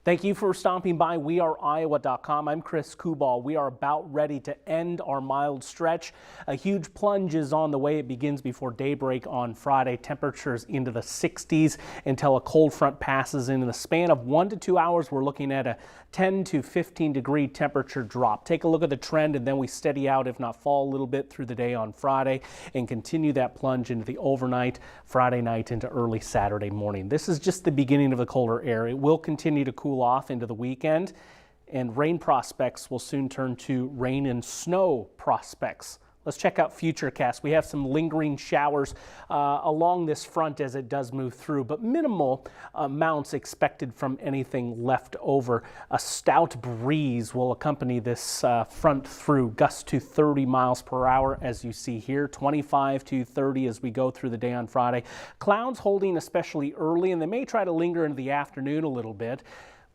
Thank you for stopping by weareiowa.com. I'm Chris Kubal. We are about ready to end our mild stretch. A huge plunge is on the way. It begins before daybreak on Friday. Temperatures into the 60s until a cold front passes in the span of 1 to 2 hours. We're looking at a 10 to 15 degree temperature drop. Take a look at the trend and then we steady out, if not fall a little bit through the day on Friday and continue that plunge into the overnight, Friday night into early Saturday morning. This is just the beginning of the colder air. It will continue to cool off into the weekend, and rain prospects will soon turn to rain and snow prospects. Let's check out Futurecast. We have some lingering showers along this front as it does move through, but minimal amounts expected from anything left over. A stout breeze will accompany this front through, gusts to 30 miles per hour as you see here, 25 to 30 as we go through the day on Friday. Clouds holding especially early, and they may try to linger into the afternoon a little bit.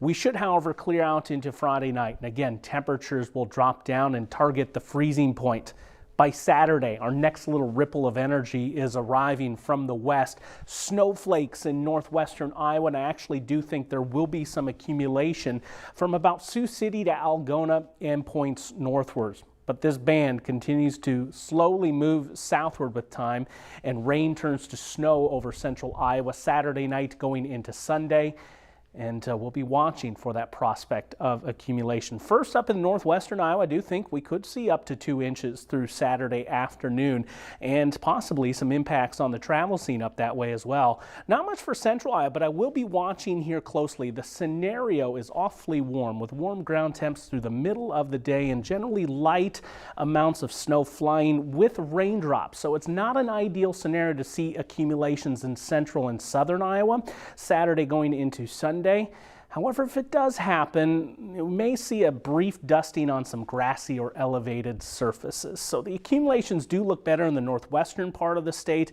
We should, however, clear out into Friday night. And again, temperatures will drop down and target the freezing point. By Saturday, our next little ripple of energy is arriving from the west. Snowflakes in northwestern Iowa, and I actually do think there will be some accumulation from about Sioux City to Algona and points northwards. But this band continues to slowly move southward with time, and rain turns to snow over central Iowa Saturday night going into Sunday. And we'll be watching for that prospect of accumulation. First up in northwestern Iowa, I do think we could see up to 2 inches through Saturday afternoon and possibly some impacts on the travel scene up that way as well. Not much for central Iowa, but I will be watching here closely. The scenario is awfully warm with warm ground temps through the middle of the day and generally light amounts of snow flying with raindrops. So it's not an ideal scenario to see accumulations in central and southern Iowa Saturday going into Sunday. However, if it does happen, we may see a brief dusting on some grassy or elevated surfaces. So the accumulations do look better in the northwestern part of the state,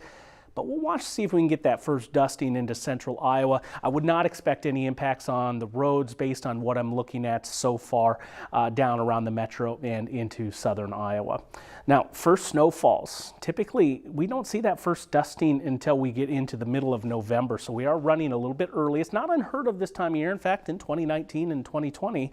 but we'll watch to see if we can get that first dusting into central Iowa. I would not expect any impacts on the roads based on what I'm looking at so far down around the metro and into southern Iowa. Now, first snowfalls. Typically, we don't see that first dusting until we get into the middle of November, so we are running a little bit early. It's not unheard of this time of year. In fact, in 2019 and 2020,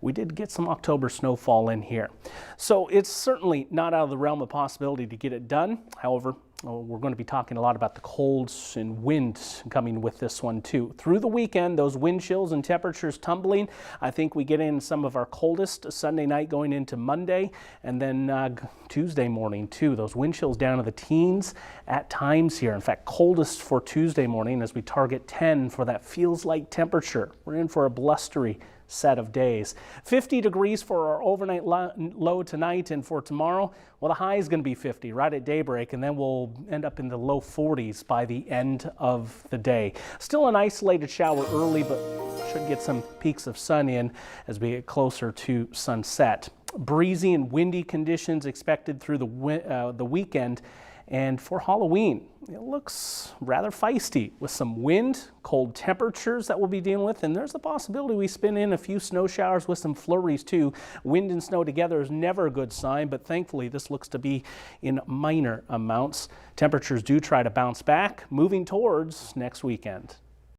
we did get some October snowfall in here. So it's certainly not out of the realm of possibility to get it done. However, we're going to be talking a lot about the colds and wind coming with this one too. Through the weekend, those wind chills and temperatures tumbling. I think we get in some of our coldest Sunday night going into Monday, and then Tuesday morning too. Those wind chills down to the teens at times here. In fact, coldest for Tuesday morning as we target 10 for that feels like temperature. We're in for a blustery set of days. 50 degrees for our overnight low tonight, and for tomorrow, well, the high is going to be 50 right at daybreak, and then we'll end up in the low 40s by the end of the day. Still an isolated shower early, but should get some peaks of sun in as we get closer to sunset. Breezy and windy conditions expected through the weekend. And for Halloween, it looks rather feisty with some wind, cold temperatures that we'll be dealing with, and there's the possibility we spin in a few snow showers with some flurries too. Wind and snow together is never a good sign, but thankfully this looks to be in minor amounts. Temperatures do try to bounce back, moving towards next weekend.